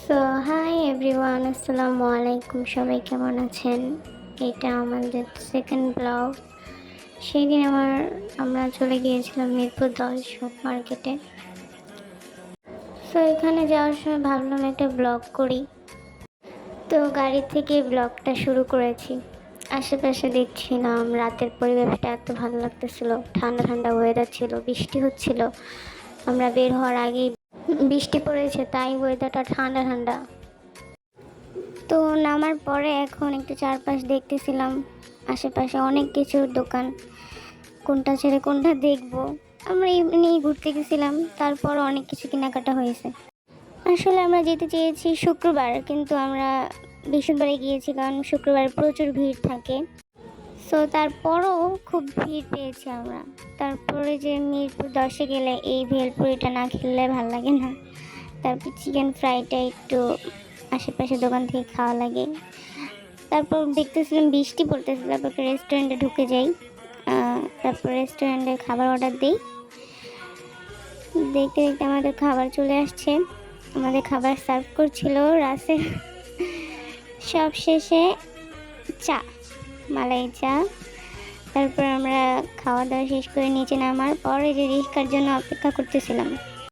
So hi everyone, আসসালামু আলাইকুম। সবাই কেমন আছেন? এটা আমাদের সেকেন্ড ব্লগ। সেই দিন আমরা চলে গিয়েছিলাম মিরপুর 10 শপ মার্কেটে। সো এখানে যাওয়ার সময় ভাবলাম একটা ব্লগ করি, তো গাড়ি থেকে ব্লগটা শুরু করেছি। আশেপাশে দেখছিলাম, রাতের পরিবেশটা এত ভালো লাগতেছিল, ঠান্ডা ঠান্ডা ওয়েদার ছিল, বৃষ্টি হচ্ছিল। আমরা বের হওয়ার আগেই বৃষ্টি পড়েছে, তাই ওয়েদারটা ঠান্ডা ঠান্ডা। তো নামার পরে এখন একটু চারপাশ দেখতেছিলাম, আশেপাশে অনেক কিছুর দোকান, কোনটা ছেড়ে কোনটা দেখবো। আমরা এমনি ঘুরতে গেছিলাম, তারপর অনেক কিছু কেনাকাটা হয়েছে। আসলে আমরা যেতে চেয়েছি শুক্রবার, কিন্তু আমরা বৃহস্পতিবারে গিয়েছি, কারণ শুক্রবার প্রচুর ভিড় থাকে। সো তারপরও খুব ভিড় পেয়েছি আমরা। তারপরে যে মিরপুর 10-এ গেলে এই ভেলপুরিটা না খেললে ভাল লাগে না। তারপর চিকেন ফ্রাইটা একটু আশেপাশে দোকান থেকে খাওয়া লাগে। তারপর দেখতেছিলাম বৃষ্টি পড়তেছিল, তারপর একটা রেস্টুরেন্টে ঢুকে যাই। তারপর রেস্টুরেন্টে খাবার অর্ডার দিই। দেখতে দেখতে আমাদের খাবার চলে আসছে, আমাদের খাবার সার্ভ করছিল রাসেল। সব শেষে চা, মালাই চা। তারপর আমরা খাওয়া দাওয়া শেষ করে নিচে নামার পরে যে রিক্সার জন্য অপেক্ষা করতেছিলাম।